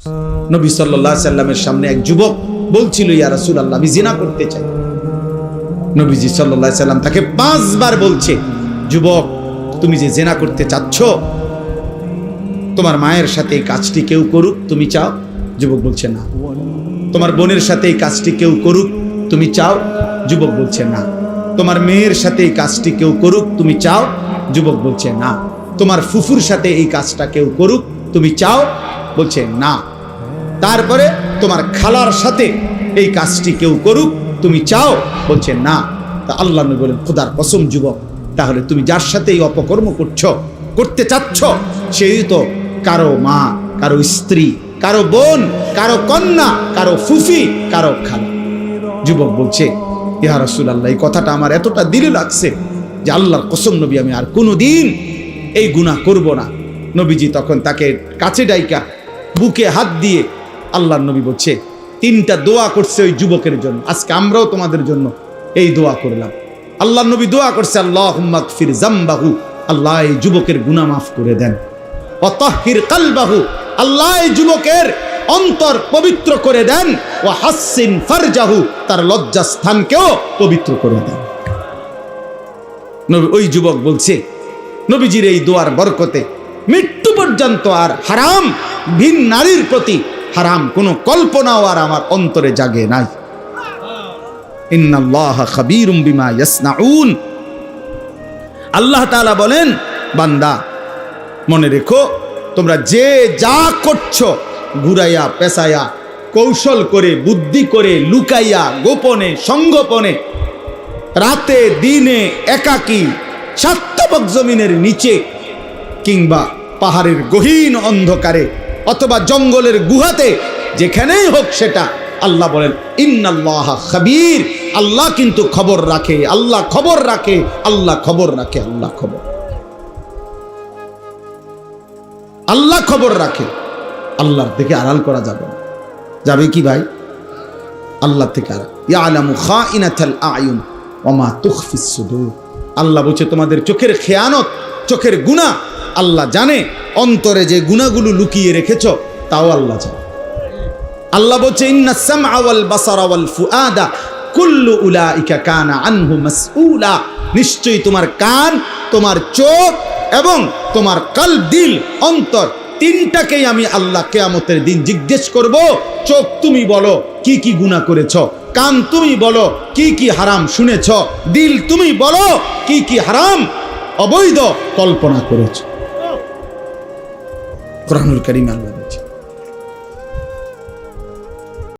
নবী সাল্লাল্লাহু আলাইহি সাল্লামের সামনে এক যুবক বলছিল, ইয়া রাসূলুল্লাহ, আমি জিনা করতে চাই। নবীজি সাল্লাল্লাহু আলাইহি সাল্লাম তাকে 5 বার বলছে, যুবক, তুমি যে জিনা করতে চাচ্ছ, তোমার মায়ের সাথে এই কাজটি কেউ করুক, তুমি চাও? যুবক বলছে না। তোমার বোনের সাথে এই কাজটি কেউ করুক, তুমি চাও? যুবক বলছে না। তোমার মেয়ের সাথে এই কাজটি কেউ করুক, তুমি চাও? যুবক বলছে না। তোমার ফুফুর সাথে এই কাজটা কেউ করুক, তুমি চাও? বলছে না। তারপরে তোমার খালার সাথে এই কাজটি কেউ করুক, তুমি চাও? বলছে না। তা আল্লাহ নবী বলেন, খোদার কসম যুবক, তাহলে তুমি যার সাথে এই অপকর্ম করতে চাচ্ছ, সেই তো কারো মা, কারো স্ত্রী, কারো বোন, কারো কন্যা, কারো ফুফি, কারো খালা। যুবক বলছে, ইয়া রাসূলুল্লাহ, এই কথাটা আমার এতটা দিলে লাগছে যে আল্লাহর কসম নবী, আমি আর কোনোদিন এই গুনাহ করব না। নবীজি তখন তাকে কাছে ডাইকা বুকে হাত দিয়ে আল্লাহর নবী বলছে, 3টা দোয়া করছে ওই যুবকের জন্য। আজকে আমরাও তোমাদের জন্য এই দোয়া করলাম। আল্লাহর নবী দোয়া করছে, আল্লাহুম্মা গফির যামবাহু, আল্লাহ এই যুবকের গুনাহ মাফ করে দেন। ওয়া তাহহির কলবাহু, আল্লাহ এই যুবকের অন্তর পবিত্র করে দেন। ওয়া হাসসিন ফারজাহু, তার লজ্জাস্থানকেও পবিত্র করে দেন। নবী, ওই যুবক বলছে, নবীজির এই দোয়ার বরকতে মৃত্যু পর্যন্ত আর হারাম, ভিন নারীর প্রতি হারাম কোনো কল্পনাও আর আমার অন্তরে জাগে নাই। ইন্নাল্লাহা খাবীরুম বিমা ইয়াসনাউন। আল্লাহ তাআলা বলেন, বান্দা মনে রেখো, তোমরা যে যা করছো, ঘুরাইয়া পেঁচাইয়া, কৌশল করে, বুদ্ধি করে, লুকাইয়া, গোপনে, সংগোপনে, রাতে দিনে, একাকী, সাতবক জমিনের নিচে, কিংবা পাহাড়ের গহীন অন্ধকারে, অথবা জঙ্গলের গুহাতে, যেখানেই হোক সেটা, আল্লাহ বলেন ইন্নাল্লাহা খাবীর, আল্লাহ কিন্তু খবর রাখে, আল্লাহ খবর রাখে, আল্লাহ খবর রাখে, আল্লাহ খবর, আল্লাহ খবর রাখে। আল্লাহর থেকে আড়াল করা যাবে না। যাবে কি ভাই? আল্লাহ থেকে আড়াল। ইয়ালামু খাইনাতাল আয়ুন ওয়া মা তুখফিস সুদূর। আল্লাহ বলছে, তোমাদের চোখের খেয়ানত, চোখের গুনাহ আল্লাহ জানে, অন্তরে যে গুনাহগুলো লুকিয়ে রেখেছো তাও আল্লাহ জানে। আল্লাহ বলছে, ইন্নাস সামআ ওয়াল বাসারা ওয়াল ফুআদা কুল্লু উলাইকা কানা আনহু মাসউলা। নিশ্চয়ই তোমার কান, তোমার চোখ এবং তোমার কলব, দিল, অন্তর, 3টাকেই আমি আল্লাহ কিয়ামতের দিন জিজ্ঞেস করব। চোখ তুমি বলো কি কি গুনাহ করেছো, কান তুমি বলো কি কি হারাম শুনেছো, দিল তুমি বলো কি কি হারাম অবৈধ কল্পনা করেছো। কুরআনুল কারীম আল্লাহ